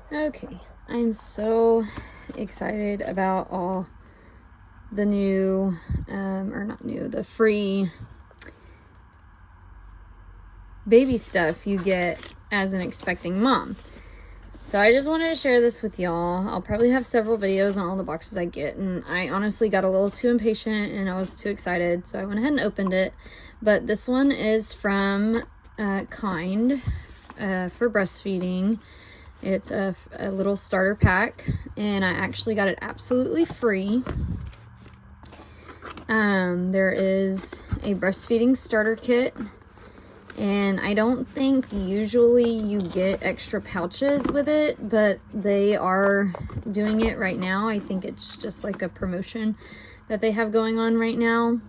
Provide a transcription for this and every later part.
Okay, I'm so excited about all the new, or not new, the free baby stuff you get as an expecting mom. So I just wanted to share this with y'all. I'll probably have several videos on all the boxes I get, and I honestly got a little too impatient and I was too excited, so I went ahead and opened it. But this one is from Kiinde for breastfeeding. It's a little starter pack, and I actually got it absolutely free. There is a breastfeeding starter kit, and I don't think usually you get extra pouches with it, but they are doing it right now. I think it's just like a promotion that they have going on right now.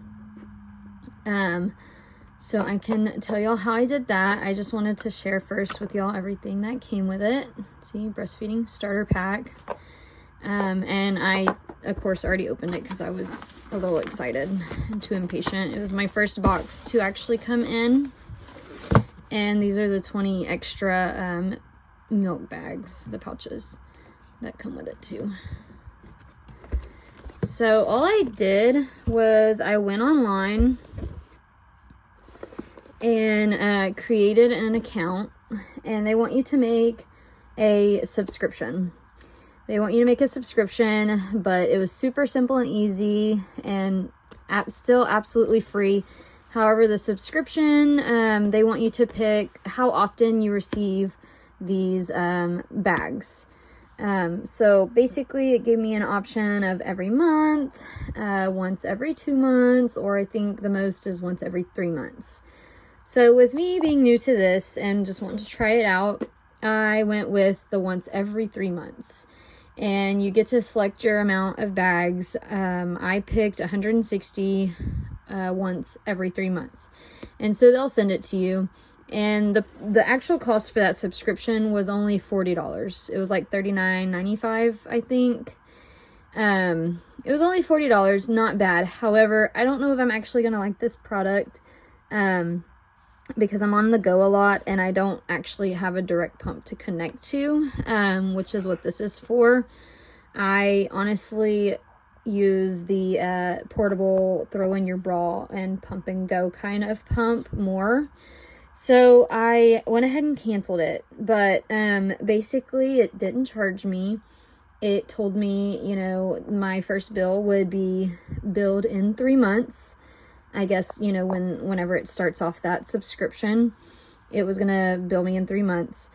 So I can tell y'all how I did that. I just wanted to share first with y'all everything that came with it. See, breastfeeding starter pack. And I, of course, already opened it because I was a little excited and too impatient. It was my first box to actually come in. And these are the 20 extra milk bags, the pouches that come with it too. So all I did was I went online and created an account, and they want you to make a subscription. They want you to make a subscription, but it was super simple and easy and still absolutely free. However, the subscription, they want you to pick how often you receive these bags. So basically it gave me an option of every month, once every 2 months, or I think the most is once every 3 months. So with me being new to this and just wanting to try it out, I went with the once every 3 months. And you get to select your amount of bags. I picked 160 once every 3 months. And so they'll send it to you. And the actual cost for that subscription was only $40. It was like $39.95, I think. It was only $40, not bad. However, I don't know if I'm actually gonna like this product. Because I'm on the go a lot and I don't actually have a direct pump to connect to, which is what this is for. I honestly use the portable throw in your bra and pump and go kind of pump more. So I went ahead and canceled it, but basically it didn't charge me. It told me, you know, my first bill would be billed in 3 months. I guess, you know, whenever it starts off that subscription, it was gonna bill me in 3 months.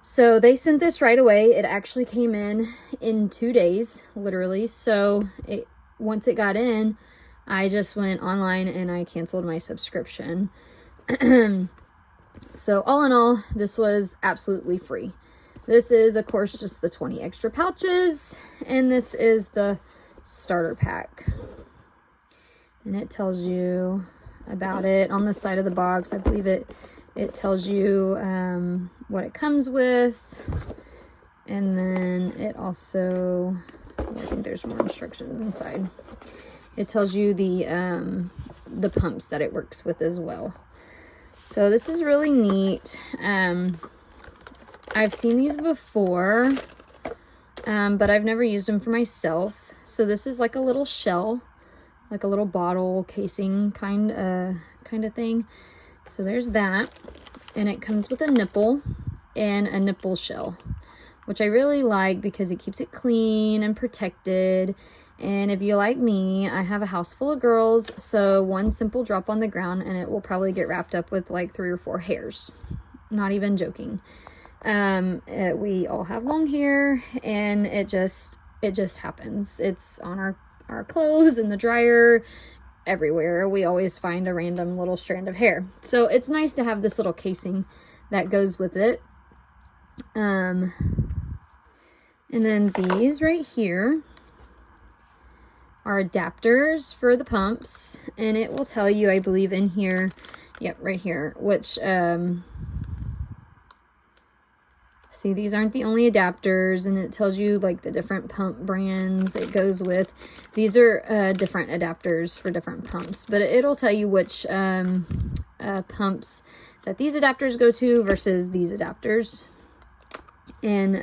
So they sent this right away. It actually came in 2 days, literally. So once it got in, I just went online and I canceled my subscription. So all in all, this was absolutely free. This is, of course, just the 20 extra pouches, and this is the starter pack. And it tells you about it on the side of the box. I believe it tells you what it comes with, and then it also, I think there's more instructions inside. It tells you the pumps that it works with as well. So this is really neat. I've seen these before, but I've never used them for myself. So this is like a little shell, like a little bottle casing kind of thing. So there's that, and it comes with a nipple and a nipple shell, which I really like because it keeps it clean and protected. And if you like me, I have a house full of girls, so one simple drop on the ground and it will probably get wrapped up with like 3 or 4 hairs. Not even joking. We all have long hair, and it just happens. It's on our clothes, in the dryer, everywhere. We always find a random little strand of hair. So it's nice to have this little casing that goes with it. And then these right here are adapters for the pumps, and it will tell you, I believe in here, yep, right here, which see, these aren't the only adapters, and it tells you like the different pump brands it goes with. These are different adapters for different pumps, but it'll tell you which pumps that these adapters go to versus these adapters. And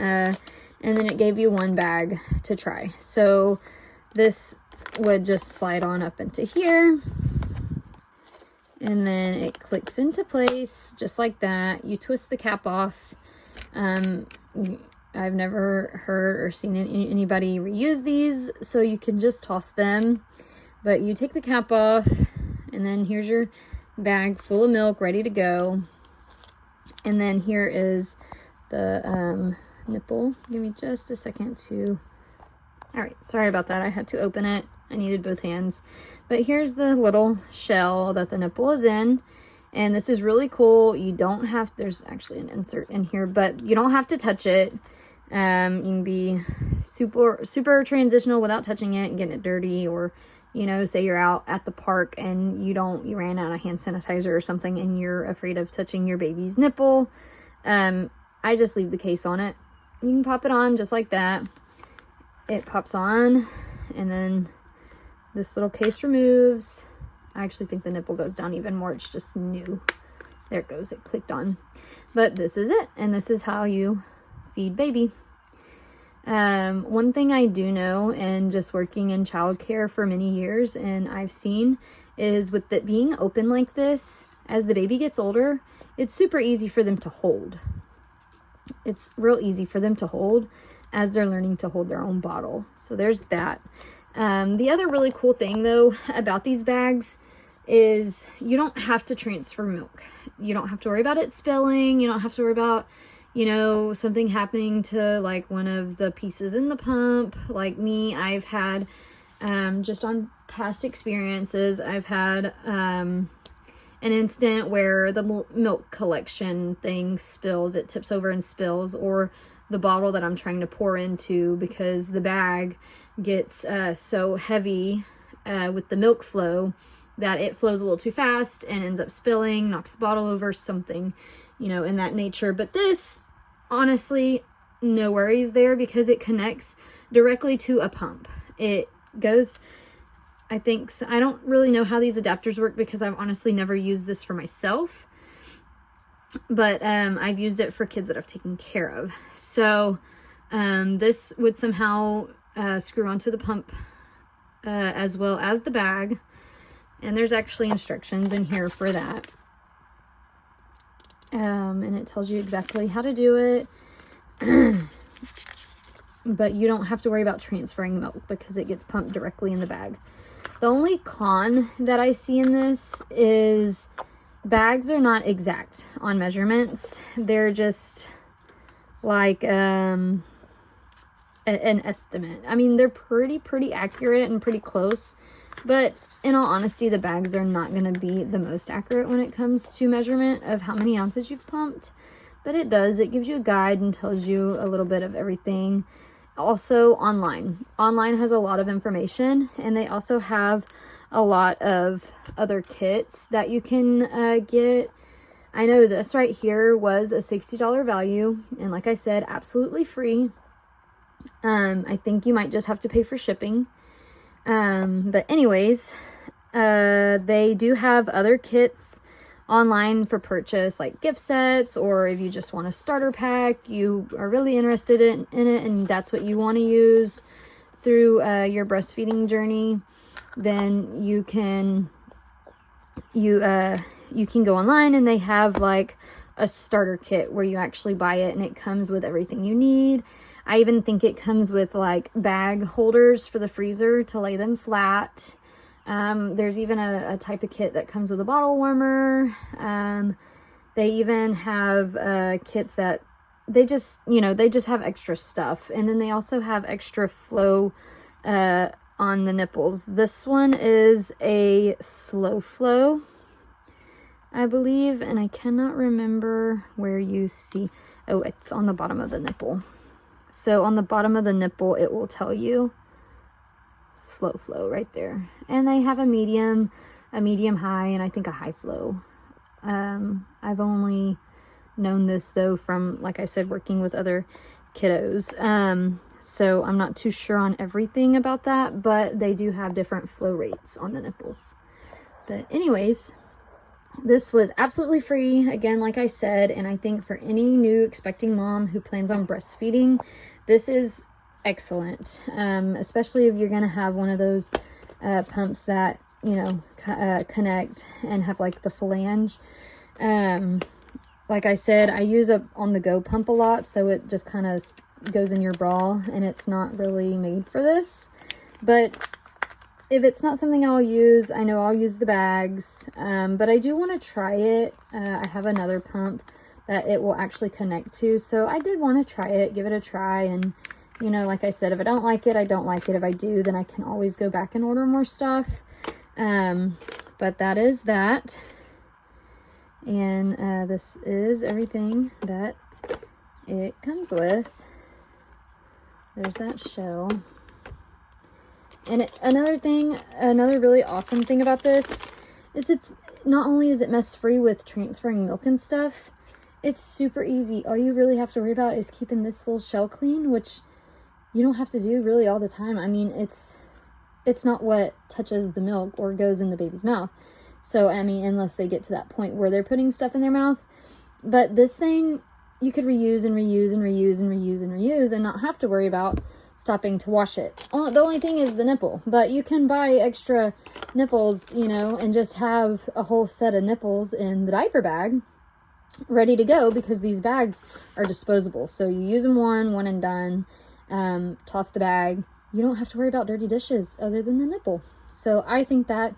then it gave you one bag to try. So this would just slide on up into here. And then it clicks into place just like that. You twist the cap off. I've never heard or seen anybody reuse these, so you can just toss them. But you take the cap off, and then here's your bag full of milk ready to go. And then here is the nipple. Give me just a second to... All right, sorry about that. I had to open it. I needed both hands. But here's the little shell that the nipple is in. And this is really cool. You don't have... There's actually an insert in here, but you don't have to touch it. You can be super transitional without touching it and getting it dirty, or, you know, say you're out at the park and you ran out of hand sanitizer or something and you're afraid of touching your baby's nipple. I just leave the case on it. You can pop it on just like that. It pops on, and then this little case removes. I actually think the nipple goes down even more. It's just new. There it goes. It clicked on. But this is it, and this is how you feed baby. One thing I do know, and just working in childcare for many years, and I've seen, is with it being open like this, as the baby gets older, it's super easy for them to hold. It's real easy for them to hold as they're learning to hold their own bottle. So there's that. The other really cool thing though about these bags is you don't have to transfer milk. You don't have to worry about it spilling. You don't have to worry about, you know, something happening to like one of the pieces in the pump. Like me, I've had, just on past experiences, I've had an instant where the milk collection thing spills. It tips over and spills, or the bottle that I'm trying to pour into, because the bag gets so heavy with the milk flow that it flows a little too fast and ends up spilling, knocks the bottle over, something, you know, in that nature. But this, honestly, no worries there, because it connects directly to a pump. It goes, I think, I don't really know how these adapters work, because I've honestly never used this for myself, but I've used it for kids that I've taken care of. So this would somehow screw onto the pump as well as the bag, and there's actually instructions in here for that. And it tells you exactly how to do it. But you don't have to worry about transferring milk, because it gets pumped directly in the bag. The only con that I see in this is bags are not exact on measurements. They're just like an estimate. I mean, they're pretty accurate and pretty close, but in all honesty, the bags are not going to be the most accurate when it comes to measurement of how many ounces you've pumped. But it gives you a guide and tells you a little bit of everything. Also online has a lot of information, and they also have a lot of other kits that you can get. I know this right here was a $60 value, and like I said, absolutely free. I think you might just have to pay for shipping. But anyways, they do have other kits online for purchase, like gift sets, or if you just want a starter pack, you are really interested in it, and that's what you want to use through your breastfeeding journey, then you can go online, and they have like a starter kit where you actually buy it and it comes with everything you need. I even think it comes with like bag holders for the freezer to lay them flat. There's even a type of kit that comes with a bottle warmer. They even have kits that they just have extra stuff. And then they also have extra flow on the nipples. This one is a slow flow, I believe, and I cannot remember where you see. Oh, it's on the bottom of the nipple. So on the bottom of the nipple, it will tell you slow flow right there. And they have a medium high, and I think a high flow. I've only known this though from, like I said, working with other kiddos. So I'm not too sure on everything about that, but they do have different flow rates on the nipples. But anyways, This was absolutely free, again, like I said, and I think for any new expecting mom who plans on breastfeeding, this is excellent, especially if you're going to have one of those pumps that, you know, connect and have like the flange. Like I said, I use a on-the-go pump a lot, so it just kind of goes in your bra, and it's not really made for this. But if it's not something I'll use, I know I'll use the bags, but I do want to try it. I have another pump that it will actually connect to, so I did want to try it, give it a try, and, you know, like I said, if I don't like it, I don't like it. If I do, then I can always go back and order more stuff. But that is that. And this is everything that it comes with. There's that shell. And another really awesome thing about this is it's not only is it mess free with transferring milk and stuff, it's super easy. All you really have to worry about is keeping this little shell clean, which you don't have to do really all the time. I mean, it's not what touches the milk or goes in the baby's mouth. So, I mean, unless they get to that point where they're putting stuff in their mouth. But this thing, you could reuse and reuse and reuse and reuse and reuse and not have to worry about stopping to wash it. The only thing is the nipple. But you can buy extra nipples, you know, and just have a whole set of nipples in the diaper bag ready to go, because these bags are disposable. So you use them one and done. Toss the bag. You don't have to worry about dirty dishes other than the nipple. So I think that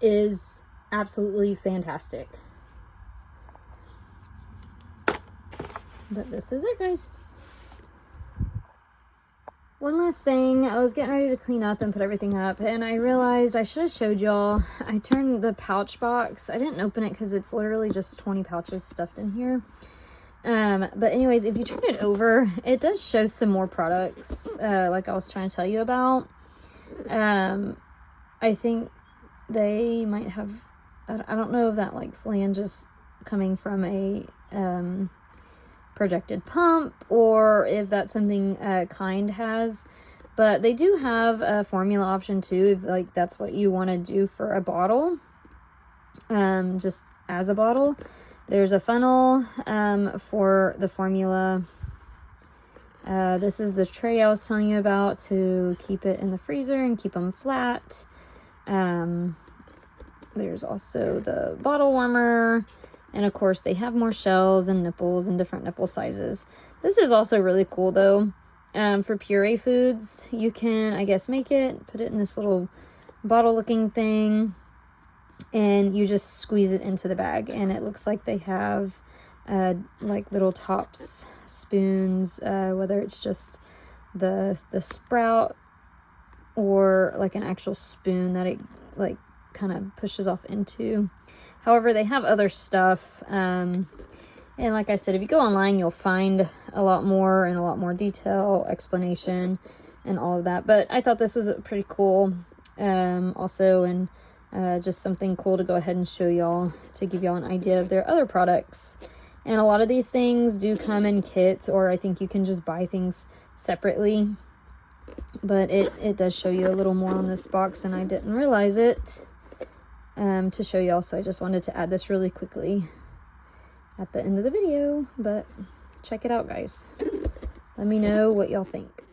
is absolutely fantastic. But this is it, guys. One last thing, I was getting ready to clean up and put everything up, and I realized I should have showed y'all. I turned the pouch box. I didn't open it because it's literally just 20 pouches stuffed in here. But anyways, if you turn it over, it does show some more products, like I was trying to tell you about. I think they might have, I don't know if that like flange is coming from a projected pump, or if that's something Kiinde has, but they do have a formula option too, if like that's what you want to do for a bottle, just as a bottle. There's a funnel for the formula. This is the tray I was telling you about to keep it in the freezer and keep them flat. There's also the bottle warmer, and of course they have more shells and nipples and different nipple sizes. This is also really cool though. For puree foods, you can, I guess, make it, put it in this little bottle looking thing, and you just squeeze it into the bag, and it looks like they have like little tops spoons, whether it's just the sprout or like an actual spoon that it like kind of pushes off into. However, they have other stuff, and like I said, if you go online, you'll find a lot more and a lot more detail, explanation, and all of that. But I thought this was pretty cool, also, and just something cool to go ahead and show y'all, to give y'all an idea of their other products. And a lot of these things do come in kits, or I think you can just buy things separately. But it does show you a little more on this box, and I didn't realize it to show y'all, so I just wanted to add this really quickly at the end of the video. But check it out, guys. Let me know what y'all think.